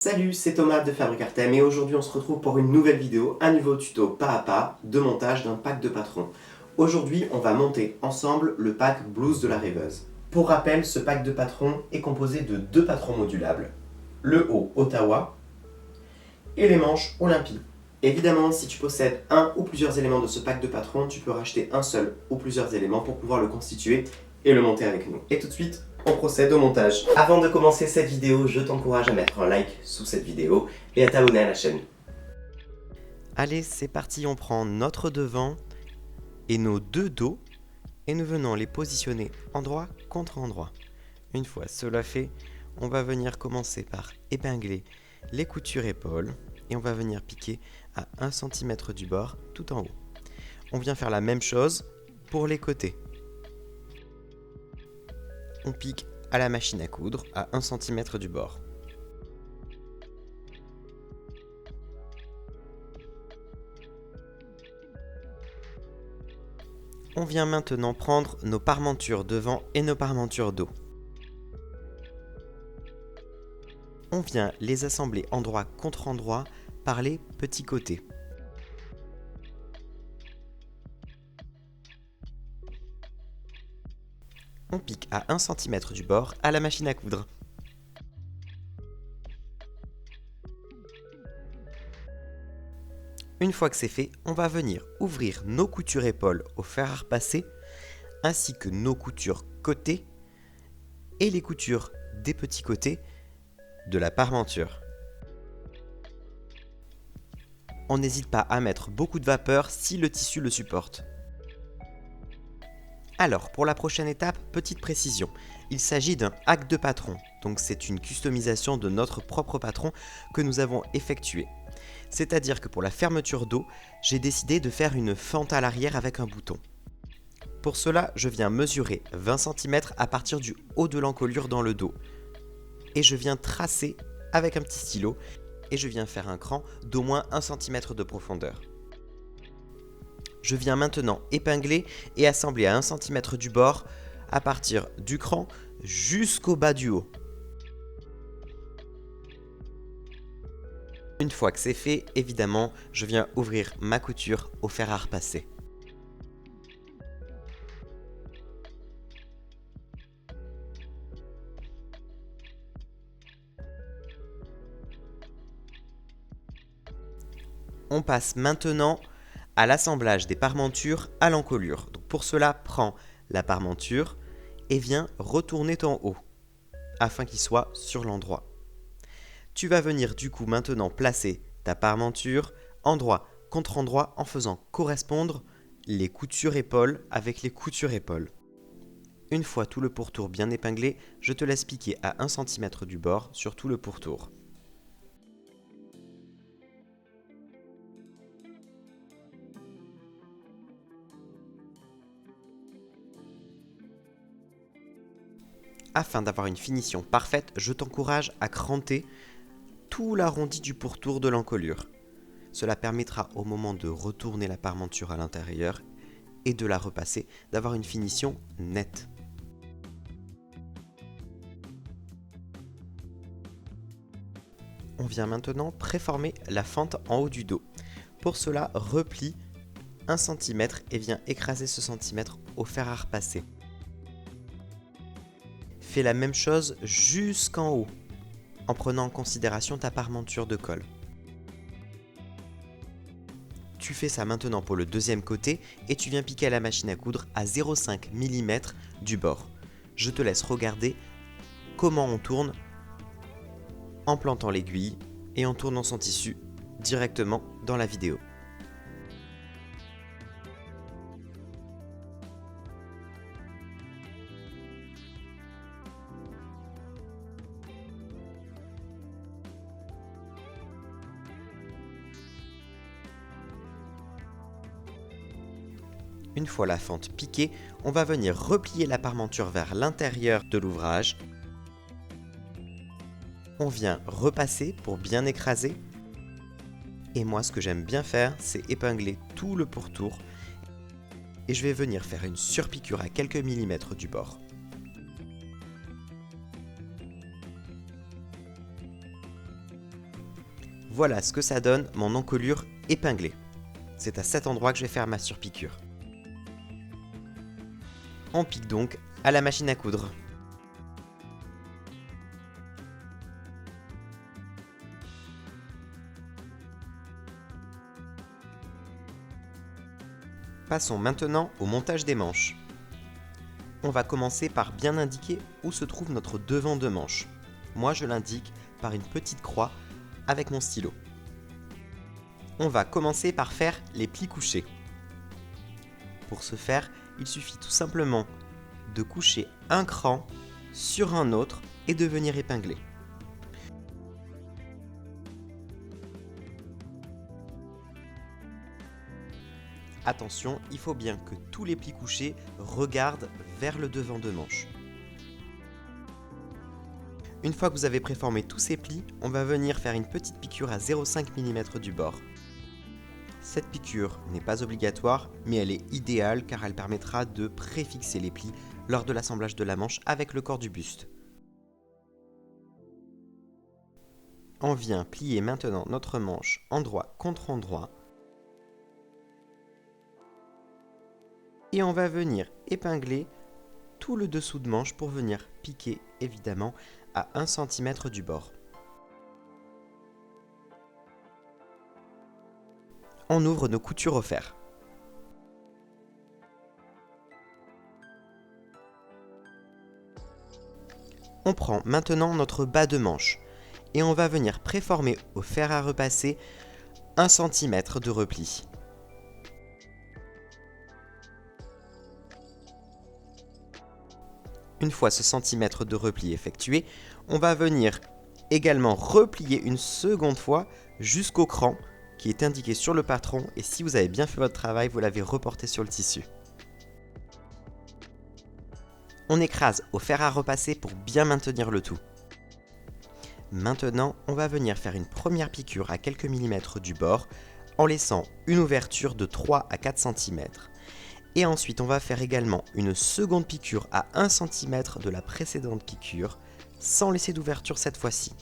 Salut, c'est Thomas de Fabric Artem et aujourd'hui on se retrouve pour une nouvelle vidéo, un nouveau tuto pas à pas de montage d'un pack de patron. Aujourd'hui on va monter ensemble le pack Blues de la rêveuse. Pour rappel, ce pack de patron est composé de deux patrons modulables, le haut Ottawa et les manches Olympie. Évidemment, si tu possèdes un ou plusieurs éléments de ce pack de patron, tu peux racheter un seul ou plusieurs éléments pour pouvoir le constituer et le monter avec nous. Et tout de suite, on procède au montage. Avant de commencer cette vidéo, je t'encourage à mettre un like sous cette vidéo et à t'abonner à la chaîne. Allez, c'est parti, on prend notre devant et nos deux dos et nous venons les positionner endroit contre endroit. Une fois cela fait, on va venir commencer par épingler les coutures épaules et on va venir piquer à 1 cm du bord tout en haut. On vient faire la même chose pour les côtés. On pique à la machine à coudre à 1 cm du bord. On vient maintenant prendre nos parmentures devant et nos parmentures dos. On vient les assembler endroit contre endroit par les petits côtés. On pique à 1 cm du bord à la machine à coudre. Une fois que c'est fait, on va venir ouvrir nos coutures épaules au fer à repasser, ainsi que nos coutures côtés et les coutures des petits côtés de la parmenture. On n'hésite pas à mettre beaucoup de vapeur si le tissu le supporte. Alors, pour la prochaine étape, petite précision, il s'agit d'un hack de patron, donc c'est une customisation de notre propre patron que nous avons effectué. C'est-à-dire que pour la fermeture dos, j'ai décidé de faire une fente à l'arrière avec un bouton. Pour cela, je viens mesurer 20 cm à partir du haut de l'encolure dans le dos. Et je viens tracer avec un petit stylo et je viens faire un cran d'au moins 1 cm de profondeur. Je viens maintenant épingler et assembler à 1 cm du bord à partir du cran jusqu'au bas du haut. Une fois que c'est fait, évidemment, je viens ouvrir ma couture au fer à repasser. On passe maintenant à l'assemblage des parmentures à l'encolure. Donc pour cela, prends la parmenture et viens retourner ton haut afin qu'il soit sur l'endroit. Tu vas venir du coup maintenant placer ta parmenture endroit contre endroit en faisant correspondre les coutures épaules avec les coutures épaules. Une fois tout le pourtour bien épinglé, je te laisse piquer à 1 cm du bord sur tout le pourtour. Afin d'avoir une finition parfaite, je t'encourage à cranter tout l'arrondi du pourtour de l'encolure. Cela permettra au moment de retourner la parmenture à l'intérieur et de la repasser d'avoir une finition nette. On vient maintenant préformer la fente en haut du dos. Pour cela, replie 1 cm et viens écraser ce centimètre au fer à repasser. Fais la même chose jusqu'en haut, en prenant en considération ta parmenture de colle. Tu fais ça maintenant pour le deuxième côté et tu viens piquer à la machine à coudre à 0,5 mm du bord. Je te laisse regarder comment on tourne en plantant l'aiguille et en tournant son tissu directement dans la vidéo. Une fois la fente piquée, on va venir replier la parmenture vers l'intérieur de l'ouvrage. On vient repasser pour bien écraser. Et moi, ce que j'aime bien faire, c'est épingler tout le pourtour. Et je vais venir faire une surpiqûre à quelques millimètres du bord. Voilà ce que ça donne mon encolure épinglée. C'est à cet endroit que je vais faire ma surpiqûre. On pique donc à la machine à coudre. Passons maintenant au montage des manches. On va commencer par bien indiquer où se trouve notre devant de manche. Moi je l'indique par une petite croix avec mon stylo. On va commencer par faire les plis couchés. Pour ce faire, il suffit tout simplement de coucher un cran sur un autre et de venir épingler. Attention, il faut bien que tous les plis couchés regardent vers le devant de manche. Une fois que vous avez préformé tous ces plis, on va venir faire une petite piqûre à 0,5 mm du bord. Cette piqûre n'est pas obligatoire, mais elle est idéale car elle permettra de préfixer les plis lors de l'assemblage de la manche avec le corps du buste. On vient plier maintenant notre manche endroit contre endroit. Et on va venir épingler tout le dessous de manche pour venir piquer évidemment à 1 cm du bord. On ouvre nos coutures au fer. On prend maintenant notre bas de manche et on va venir préformer au fer à repasser 1 cm de repli. Une fois ce centimètre de repli effectué, on va venir également replier une seconde fois jusqu'au cran qui est indiqué sur le patron et si vous avez bien fait votre travail, vous l'avez reporté sur le tissu. On écrase au fer à repasser pour bien maintenir le tout. Maintenant, on va venir faire une première piqûre à quelques millimètres du bord en laissant une ouverture de 3 à 4 cm. Et ensuite, on va faire également une seconde piqûre à 1 cm de la précédente piqûre, sans laisser d'ouverture cette fois-ci.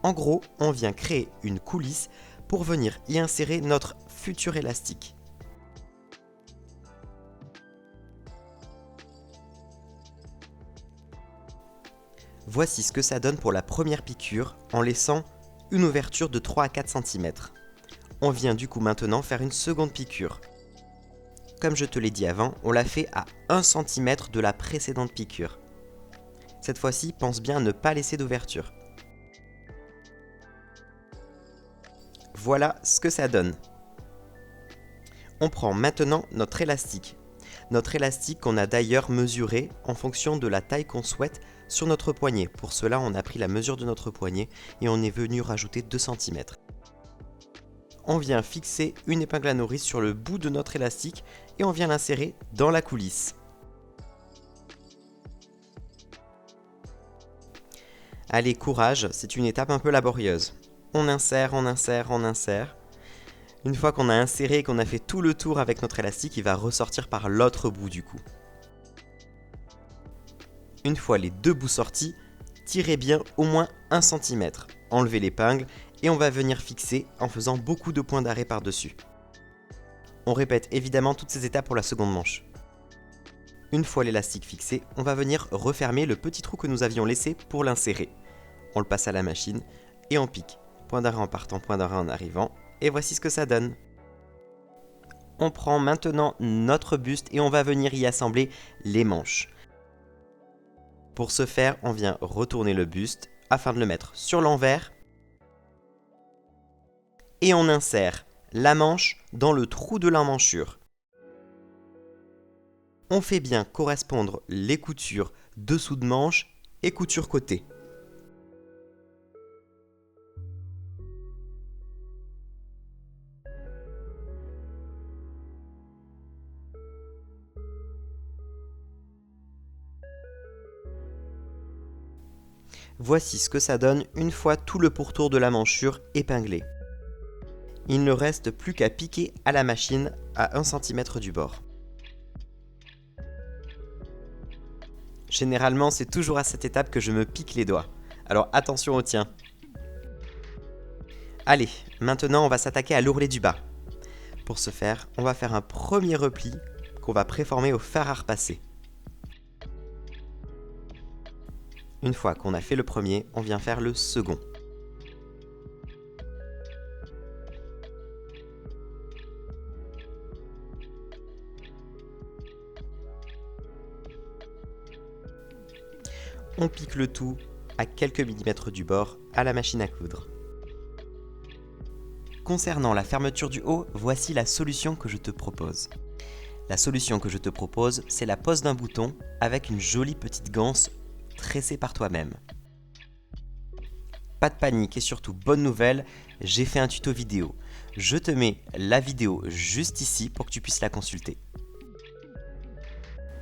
En gros, on vient créer une coulisse pour venir y insérer notre futur élastique. Voici ce que ça donne pour la première piqûre en laissant une ouverture de 3 à 4 cm. On vient du coup maintenant faire une seconde piqûre. Comme je te l'ai dit avant, on l'a fait à 1 cm de la précédente piqûre. Cette fois-ci, pense bien à ne pas laisser d'ouverture. Voilà ce que ça donne. On prend maintenant notre élastique. Notre élastique qu'on a d'ailleurs mesuré en fonction de la taille qu'on souhaite sur notre poignet. Pour cela, on a pris la mesure de notre poignet et on est venu rajouter 2 cm. On vient fixer une épingle à nourrice sur le bout de notre élastique et on vient l'insérer dans la coulisse. Allez, courage, c'est une étape un peu laborieuse. On insère, on insère, on insère. Une fois qu'on a inséré et qu'on a fait tout le tour avec notre élastique, il va ressortir par l'autre bout du coup. Une fois les deux bouts sortis, tirez bien au moins 1 cm. Enlevez l'épingle et on va venir fixer en faisant beaucoup de points d'arrêt par-dessus. On répète évidemment toutes ces étapes pour la seconde manche. Une fois l'élastique fixé, on va venir refermer le petit trou que nous avions laissé pour l'insérer. On le passe à la machine et on pique. Point d'arrêt en partant, point d'arrêt en arrivant. Et voici ce que ça donne. On prend maintenant notre buste et on va venir y assembler les manches. Pour ce faire, on vient retourner le buste afin de le mettre sur l'envers. Et on insère la manche dans le trou de l'emmanchure. On fait bien correspondre les coutures dessous de manche et couture côté. Voici ce que ça donne une fois tout le pourtour de la manchure épinglé. Il ne reste plus qu'à piquer à la machine à 1 cm du bord. Généralement, c'est toujours à cette étape que je me pique les doigts. Alors attention au tien. Allez, maintenant on va s'attaquer à l'ourlet du bas. Pour ce faire, on va faire un premier repli qu'on va préformer au fer à repasser. Une fois qu'on a fait le premier, on vient faire le second. On pique le tout à quelques millimètres du bord à la machine à coudre. Concernant la fermeture du haut, voici la solution que je te propose. La solution que je te propose, c'est la pose d'un bouton avec une jolie petite ganse tressée par toi-même. Pas de panique et surtout bonne nouvelle, j'ai fait un tuto vidéo. Je te mets la vidéo juste ici pour que tu puisses la consulter.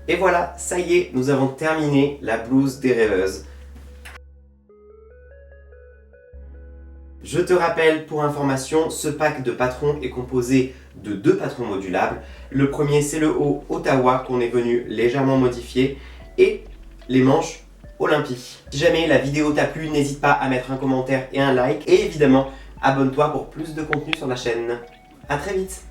Et voilà, ça y est, nous avons terminé la blouse des rêveuses. Je te rappelle, pour information, ce pack de patrons est composé de 2 patrons modulables. Le premier, c'est le haut Ottawa qu'on est venu légèrement modifier et les manches Olympie. Si jamais la vidéo t'a plu, n'hésite pas à mettre un commentaire et un like et évidemment, abonne-toi pour plus de contenu sur la chaîne. A très vite!